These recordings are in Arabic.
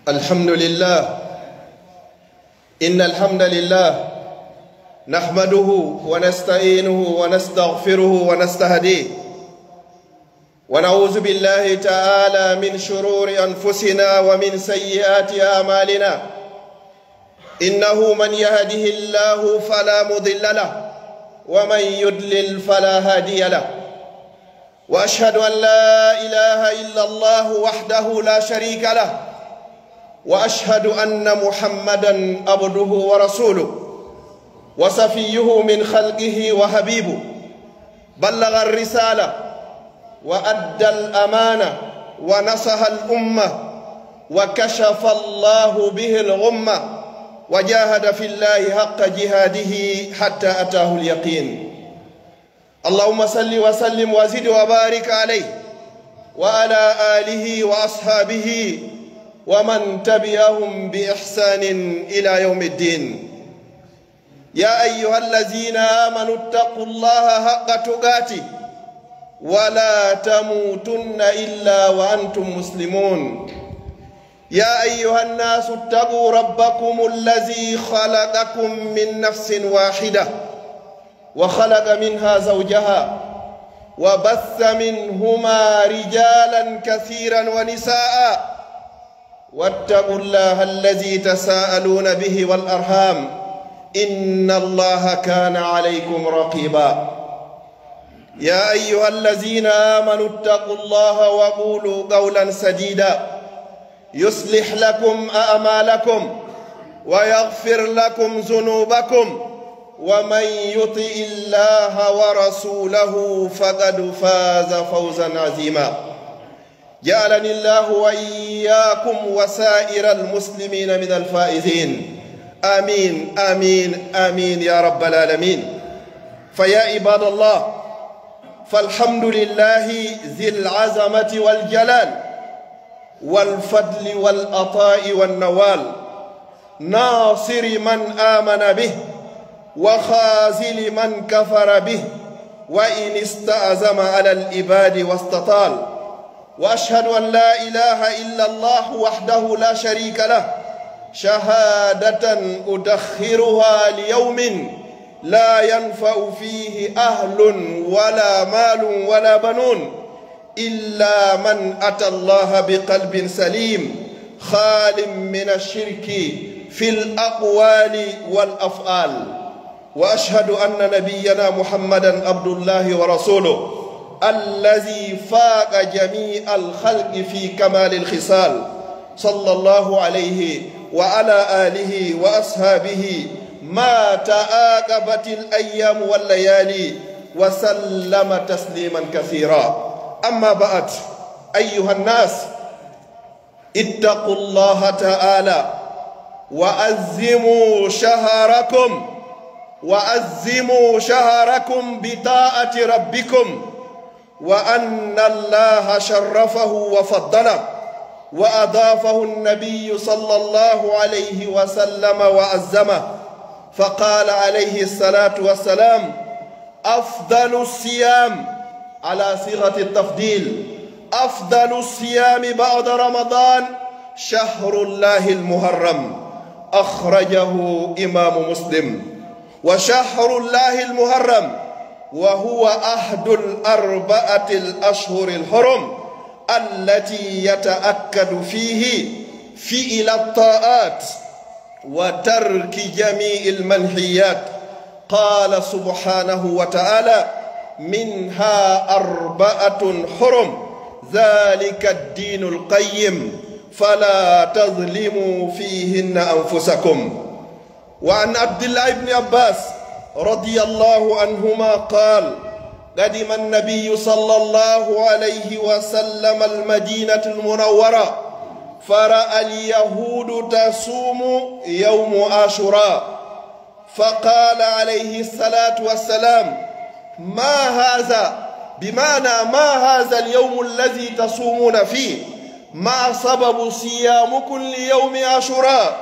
الحمد لله. إن الحمد لله نحمده ونستعينه ونستغفره ونستهديه، ونعوذ بالله تعالى من شرور أنفسنا ومن سيئات أعمالنا. إنه من يهده الله فلا مضل له، ومن يضلل فلا هادي له. وأشهد أن لا إله إلا الله وحده لا شريك له، وأشهد أن محمدًا عبده ورسوله وصفيه من خلقه وحبيبه. بلغ الرسالة وأدى الأمانة ونصح الأمة، وكشف الله به الغمة، وجاهد في الله حق جهاده حتى أتاه اليقين. اللهم صل وسلم وزد وبارك عليه وعلى آله وأصحابه ومن تبعهم بإحسان إلى يوم الدين. يا أيها الذين آمنوا اتقوا الله حق تقاته ولا تموتن إلا وأنتم مسلمون. يا أيها الناس اتقوا ربكم الذي خلقكم من نفس واحدة، وخلق منها زوجها، وبث منهما رجالا كثيرا ونساء. واتقوا الله الذي تساءلون به والأرحام، إن الله كان عليكم رقيبا. يا أيها الذين آمنوا اتقوا الله وقولوا قولا سديدا يصلح لكم أعمالكم ويغفر لكم ذنوبكم، ومن يطع الله ورسوله فقد فاز فوزا عظيما. جعلني الله وإياكم وسائر المسلمين من الفائزين، آمين آمين آمين يا رب العالمين. فيا عباد الله، فالحمد لله ذي العظمة والجلال والفضل والعطاء والنوال، ناصر من آمن به وخازل من كفر به، وإن استعزم على العباد واستطال. وأشهد أن لا إله إلا الله وحده لا شريك له، شهادة أدخرها ليوم لا ينفع فيه أهل ولا مال ولا بنون إلا من أتى الله بقلب سليم خال من الشرك في الأقوال والأفعال. وأشهد أن نبينا محمدًا عبد الله ورسوله الذي فاق جميع الخلق في كمال الخصال، صلى الله عليه وعلى آله وأصحابه ما تعاقبت الأيام والليالي، وسلم تسليما كثيرا. أما بعد، أيها الناس، اتقوا الله تعالى وعزموا شهركم بطاعة ربكم، وأن الله شرفه وفضله وأضافه النبي صلى الله عليه وسلم وعزمه، فقال عليه الصلاة والسلام: أفضل الصيام، على صيغة التفضيل، أفضل الصيام بعد رمضان شهر الله المحرم، أخرجه إمام مسلم. وشهر الله المحرم وهو أحد الأربعة الأشهر الحرم التي يتأكد فيه فعل الطاعات وترك جميع المنهيات. قال سبحانه وتعالى: منها أربعة حرم ذلك الدين القيم فلا تظلموا فيهن أنفسكم. وعن عبد الله بن عباس رضي الله عنهما قال: قدم النبي صلى الله عليه وسلم المدينة المنورة، فرأى اليهود تصوم يوم عاشوراء، فقال عليه الصلاة والسلام: ما هذا؟ بمعنى ما هذا اليوم الذي تصومون فيه؟ ما سبب صيامكم ليوم عاشوراء؟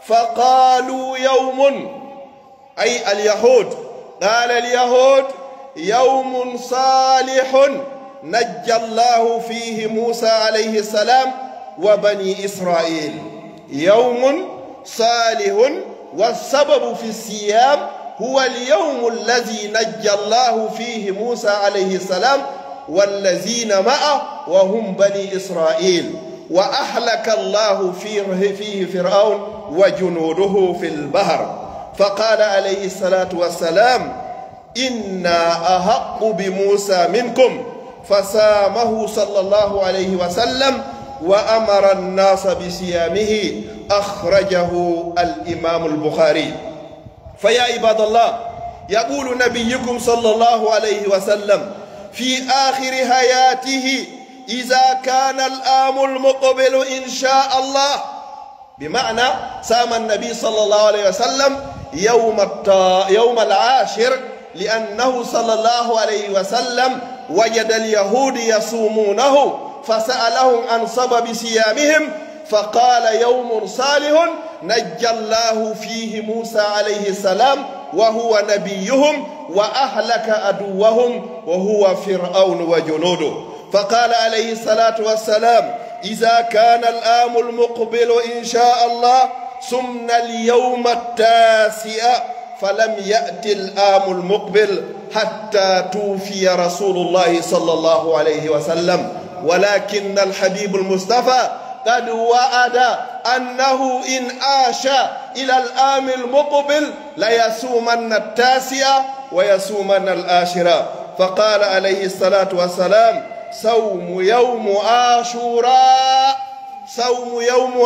فقالوا يوم، أي اليهود، قال اليهود: يوم صالح نجى الله فيه موسى عليه السلام وبني إسرائيل. يوم صالح، والسبب في الصيام هو اليوم الذي نجى الله فيه موسى عليه السلام والذين معه وهم بني إسرائيل، وأهلك الله فيه فرعون وجنوده في البحر. فقال عليه الصلاة والسلام: إنا أحق بموسى منكم، فصامه صلى الله عليه وسلم وأمر الناس بصيامه. أخرجه الإمام البخاري. فيا عباد الله، يقول نبيكم صلى الله عليه وسلم في آخر حياته: إذا كان العام المقبل إن شاء الله، بمعنى صام النبي صلى الله عليه وسلم يوم العاشر، لأنه صلى الله عليه وسلم وجد اليهود يصومونه فسألهم عن سبب صيامهم، فقال: يوم صالح نجى الله فيه موسى عليه السلام وهو نبيهم، وأهلك عدوهم وهو فرعون وجنوده. فقال عليه الصلاة والسلام: إذا كان العام المقبل إن شاء الله صمنا اليوم التاسع، فلم يأتي العام المقبل حتى توفي رسول الله صلى الله عليه وسلم. ولكن الحبيب المصطفى قد وعد أنه إن عاش إلى العام المقبل ليصومن التاسع ويصومن العاشر. فقال عليه الصلاة والسلام: صوم يوم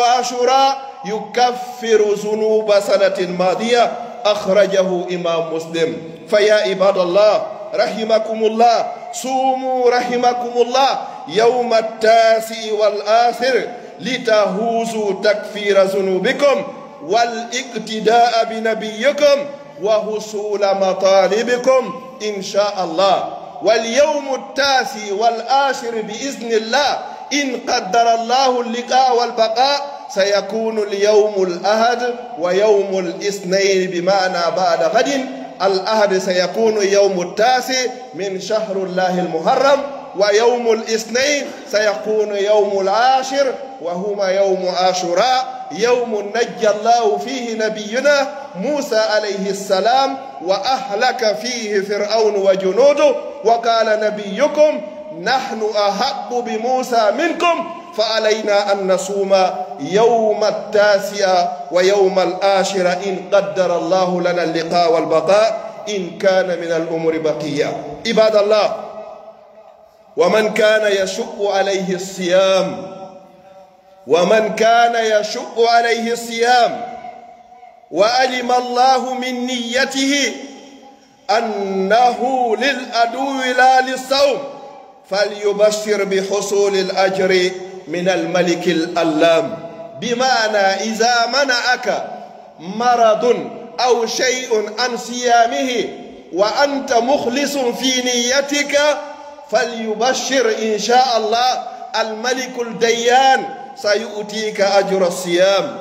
عاشوراء يكفر ذنوب سنة ماضية. أخرجه إمام مسلم. فيا عباد الله رحمكم الله، صوموا رحمكم الله يوم التاسع والعاشر لتهوزوا تكفير ذنوبكم والاقتداء بنبيكم وحصول مطالبكم إن شاء الله. واليوم التاسع والعاشر بإذن الله إن قدر الله اللقاء والبقاء سيكون اليوم الأحد ويوم الاثنين، بمعنى بعد غد. الأحد سيكون يوم التاسع من شهر الله المحرم، ويوم الاثنين سيكون يوم العاشر وهما يوم عاشوراء، يوم نجى الله فيه نبينا موسى عليه السلام وأهلك فيه فرعون وجنوده. وقال نبيكم: نحن أحق بموسى منكم، فعلينا أن نصوم يوم التاسع ويوم العاشر إن قدر الله لنا اللقاء والبقاء، إن كان من الأمور بقية. عباد الله، ومن كان يشق عليه الصيام وعلم الله من نيته أنه للعدو لا للصوم، فليبشر بحصول الأجر من الملك الألام. بمعنى إذا منعك مرض أو شيء عن صيامه وأنت مخلص في نيتك، فليبشر إن شاء الله الملك الديان سيؤتيك أجر الصيام،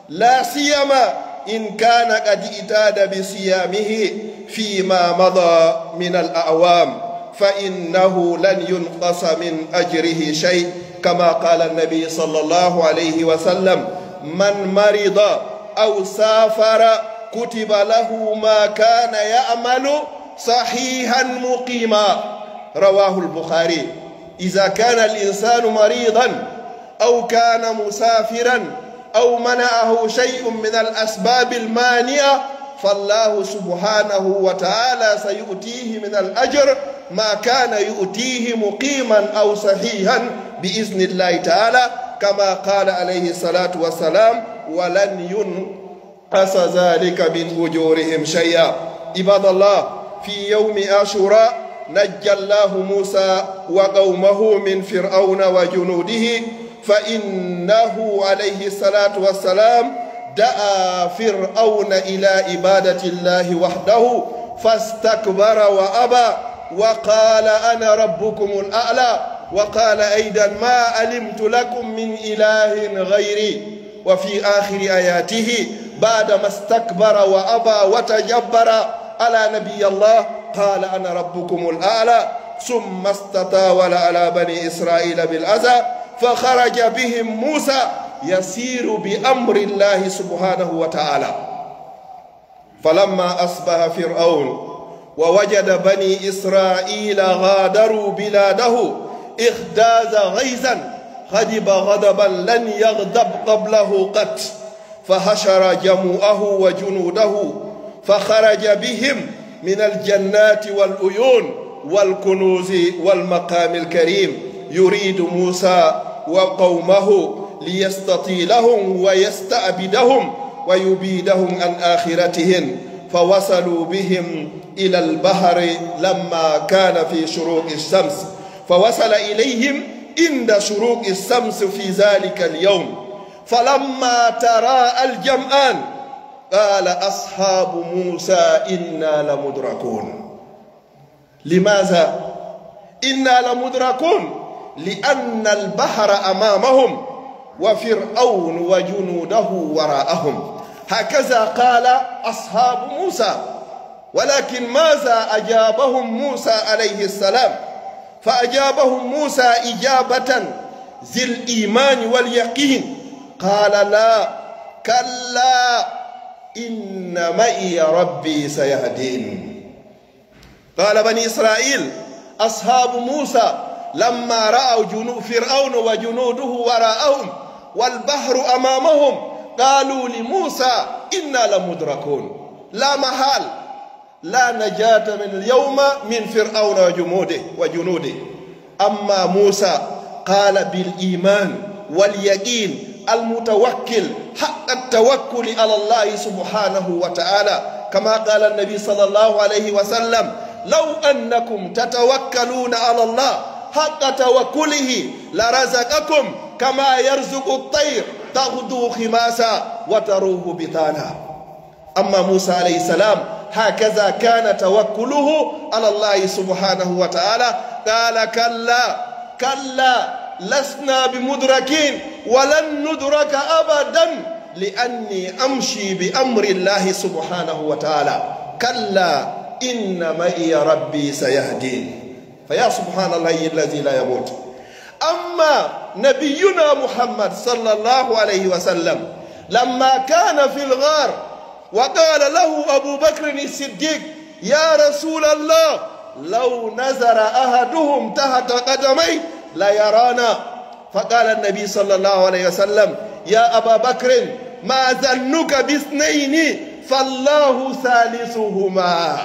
لا سيما إن كان قد اعتاد بصيامه فيما مضى من الأعوام، فإنه لن ينقص من أجره شيء، كما قال النبي صلى الله عليه وسلم: من مرض أو سافر كتب له ما كان يعمل صحيحا مقيما. رواه البخاري. إذا كان الإنسان مريضا أو كان مسافرا أو منعه شيء من الأسباب المانعة، فالله سبحانه وتعالى سيؤتيه من الأجر ما كان يؤتيه مقيما أو صحيحا بإذن الله تعالى، كما قال عليه الصلاة والسلام: ولن ينقص ذلك من أجورهم شيئا. عباد الله، في يوم عاشوراء نجى الله موسى وقومه من فرعون وجنوده، فإنه عليه الصلاة والسلام دعا فرعون إلى عبادة الله وحده فاستكبر وأبى وقال: أنا ربكم الأعلى. وقال أيضا: ما علمت لكم من إله غيري. وفي آخر آياته بعدما استكبر وأبى وتجبر على نبي الله قال: أنا ربكم الأعلى. ثم استطاول على بني إسرائيل بالأذى فخرج بهم موسى يسير بأمر الله سبحانه وتعالى. فلما أصبح فرعون ووجد بني إسرائيل غادروا بلاده اخداز غيظا غضب غضبا لن يغضب قبله قط، فحشر جموعه وجنوده فخرج بهم من الجنات والعيون والكنوز والمقام الكريم يريد موسى وقومه ليستطيلهم ويستعبدهم ويبيدهم عن آخرتهم، فوصلوا بهم إلى البحر لما كان في شروق الشمس، فوصل إليهم عند شروق الشمس في ذلك اليوم. فلما تراءى الجمعان قال أصحاب موسى إنا لمدركون. لماذا إنا لمدركون؟ لأن البحر أمامهم وفرعون وجنوده وراءهم. هكذا قال أصحاب موسى. ولكن ماذا أجابهم موسى عليه السلام؟ فأجابهم موسى إجابة ذي الإيمان واليقين، قال لا كلا إن معي ربي سيهدين. قال بني إسرائيل أصحاب موسى لما رأوا فرعون وجنوده وراءهم والبحر أمامهم قالوا لموسى إنا لمدركون، لا محال، لا نجاة من اليوم من فرعون وجنوده. أما موسى قال بالإيمان واليقين المتوكل حق التوكل على الله سبحانه وتعالى، كما قال النبي صلى الله عليه وسلم لو أنكم تتوكلون على الله حق توكله لرزقكم كما يرزق الطير تغدو خماسا وتروه بطانا. أما موسى عليه السلام هكذا كان توكله على الله سبحانه وتعالى، قال كلا لسنا بمدركين ولن ندرك أبدا لأني أمشي بأمر الله سبحانه وتعالى، كلا إن معي ربي سيهدين. فيا سبحان الله الذي لا يموت. أما نبينا محمد صلى الله عليه وسلم لما كان في الغار وقال له أبو بكر الصديق يا رسول الله لو نظر أحدهم تحت قدمي ليرانا، فقال النبي صلى الله عليه وسلم يا أبا بكر ما ظنك باثنين فالله ثالثهما،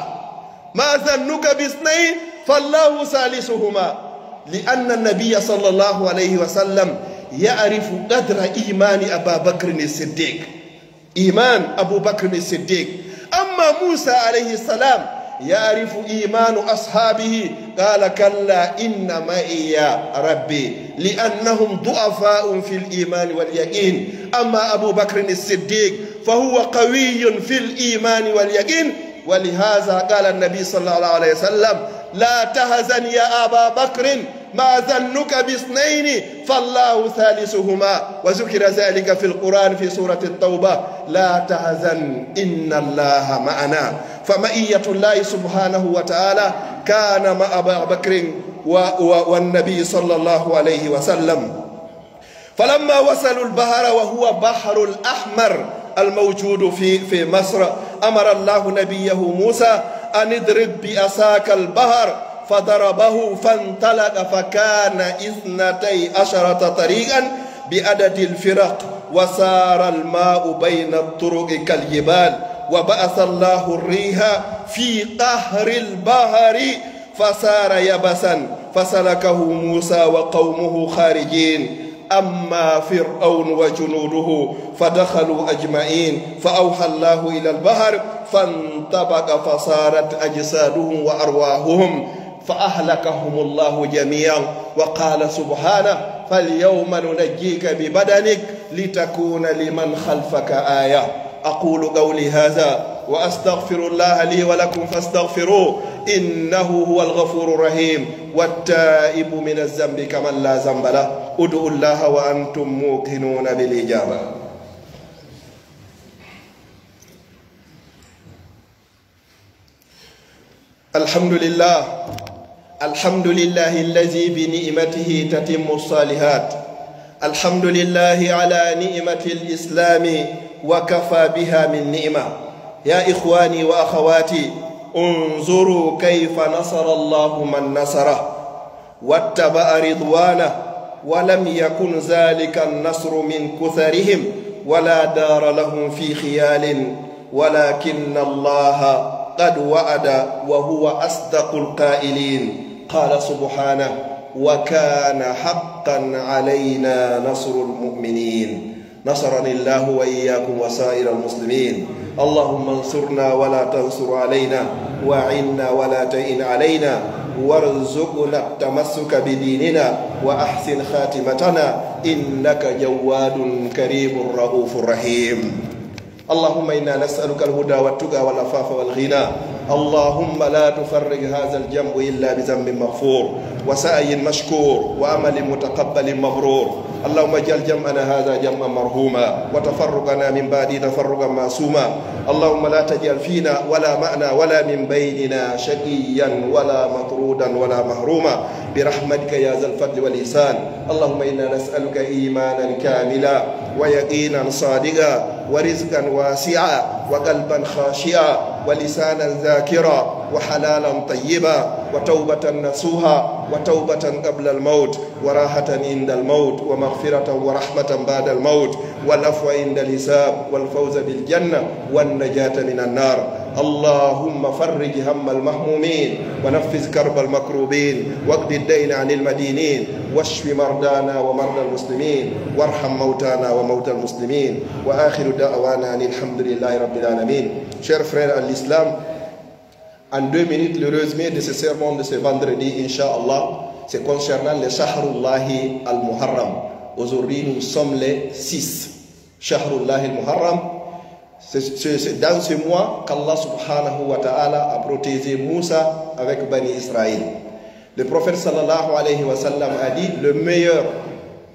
ما ظنك باثنين فالله ثالثهما. لأن النبي صلى الله عليه وسلم يعرف قدر إيمان أبا بكر الصديق، إيمان أبو بكر الصديق. أما موسى عليه السلام يعرف إيمان أصحابه، قال كلا إن معي ربي، لأنهم ضعفاء في الإيمان واليقين. أما أبو بكر الصديق فهو قوي في الإيمان واليقين، ولهذا قال النبي صلى الله عليه وسلم لا تهزن يا أبا بكر ما ظنك باثنين فالله ثالثهما، وذكر ذلك في القرآن في سورة التوبة لا تهزن إن الله معنا. فمعية الله سبحانه وتعالى كان مع أبا بكر والنبي صلى الله عليه وسلم. فلما وصلوا البحر وهو بحر الأحمر الموجود في مصر أمر الله نبيه موسى أن اضرب بعصاك البحر، فضربه فانطلق فكان 12 طريقا بعدد الفرق، وسار الماء بين الطرق كالجبال، وبعث الله الريح في قهر البحر فصار يبسا فسلكه موسى وقومه خارجين. أما فرعون وجنوده فدخلوا أجمعين، فأوحى الله إلى البحر فانطبق فصارت أجسادهم وأرواحهم فأهلكهم الله جميعا. وقال سبحانه فاليوم ننجيك ببدنك لتكون لمن خلفك آية. أقول قولي هذا وأستغفر الله لي ولكم فاستغفروه إنه هو الغفور الرحيم والتائب من الذنب كمن لا ذنب له. ادعوا الله وأنتم موقنون بالإجابة. الحمد لله الذي بنعمته تتم الصالحات، الحمد لله على نعمة الإسلام وكفى بها من نعمة. يا إخواني وأخواتي، انظروا كيف نصر الله من نصره واتبع رضوانه، ولم يكن ذلك النصر من كثرهم ولا دار لهم في خيال، ولكن الله قد وعد وهو أصدق القائلين. قال سبحانه: وكان حقا علينا نصر المؤمنين. نصرني الله وإياكم وسائر المسلمين. اللهم انصرنا ولا تنصر علينا، وأعنا ولا تعن علينا، وارزقنا التمسك بديننا، وأحسن خاتمتنا، إنك جواد كريم رؤوف رحيم. اللهم إنا نسألك الهدى والتقى والعفاف والغنى. اللهم لا تفرج هذا الجمع إلا بذنب مغفور وسعي مشكور وعمل متقبل مبرور. اللهم اجعل جمعنا هذا جمعا مرحوما، وتفرقنا من بعده تفرقا معصوما. اللهم لا تجعل فينا ولا معنا ولا من بيننا شقيا ولا مطرودا ولا محروما، برحمتك يا ذا الفضل والإحسان. اللهم إنا نسألك إيمانا كاملا ويقينا صادقا ورزقا واسعا وقلبا خاشعا ولسانا ذاكرا وحلالا طيبا وتوبة نصوحا وتوبة قبل الموت وراحة عند الموت ومغفرة ورحمة بعد الموت والعفو عند الحساب والفوز بالجنة والنجاة من النار. اللهم فرج هم المهمومين ونفذ كرب المكروبين واقض الدين عن المدينين واشف مرضانا ومرضى المسلمين وارحم موتانا وموتى المسلمين. وآخر دعوانا أن الحمد لله رب العالمين. Chers frères à l'islam, en 2 minutes, le résumé de ce sermon de ce vendredi, Inch'Allah, c'est concernant le Shahrullahi al-Muharram. Aujourd'hui, nous sommes les 6. Shahrullahi al-Muharram, c'est dans ce mois qu'Allah subhanahu wa ta'ala a protégé Moussa avec Bani Israël. Le prophète sallallahu alayhi wa sallam a dit: le meilleur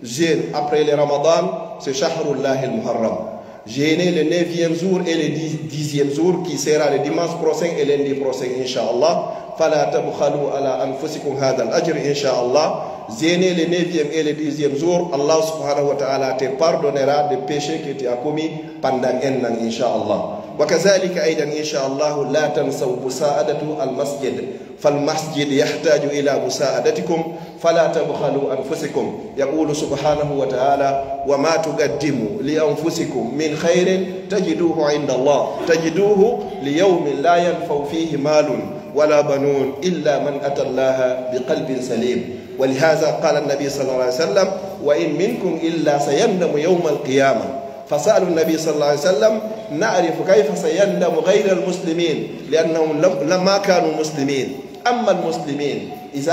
jeûne après le Ramadan, c'est Shahrullahi al-Muharram. Jeûner le 9e jour et le 10e jour qui sera le dimanche prochain et lundi prochain, Inch'Allah. Fala tabkhalu ala anfusikum hadha al-ajr, Inch'Allah. Jeûner le 9e et le 10e jour, Allah subhanahu wa ta'ala te pardonnera des péchés que tu as commis pendant un an, Inch'Allah. وكذلك أيضا إن شاء الله لا تنسوا مساعدة المسجد، فالمسجد يحتاج إلى مساعدتكم فلا تبخلوا أنفسكم. يقول سبحانه وتعالى: وما تقدموا لأنفسكم من خير تجدوه عند الله، تجدوه ليوم لا ينفع فيه مال ولا بنون إلا من أتى الله بقلب سليم. ولهذا قال النبي صلى الله عليه وسلم: وإن منكم إلا سيندم يوم القيامة. فسألوا النبي صلى الله عليه وسلم: نعرف كيف سيندم غير المسلمين لأنهم لما كانوا مسلمين. أما المسلمين إذا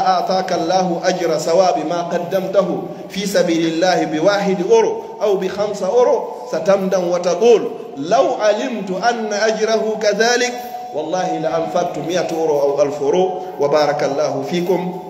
أعطاك الله أجر ثواب ما قدمته في سبيل الله ب1 أورو أو ب5 أورو ستندم وتقول: لو علمت أن أجره كذلك والله لأنفقت 100 أورو أو 1000 أورو. وبارك الله فيكم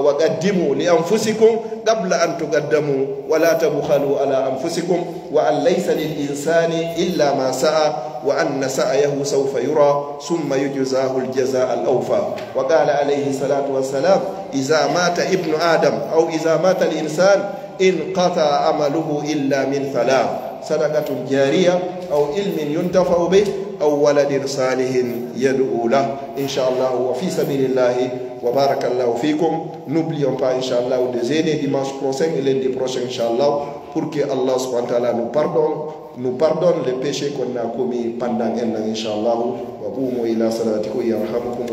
وقدموا لأنفسكم قبل أن تقدموا ولا تبخلوا على أنفسكم، وأن ليس للإنسان إلا ما سعى وأن سعيه سوف يرى ثم يجزاه الجزاء الأوفى. وقال عليه الصلاة والسلام: إذا مات ابن آدم أو إذا مات الإنسان انقطع عمله إلا من 3: صدقة جارية أو علم ينتفع به أو ولد صالح يدعو له. إن شاء الله وفي سبيل الله. وبارك الله فيكم. N'oublions pas, Inch'Allah, de jeûner dimanche prochain et lundi prochain, Inch'Allah, pour que Allah subhanahu wa ta'ala nous pardonne les péchés qu'on a commis pendant un an, Inch'Allah. Wa qumu ila salatikum yarhamukum.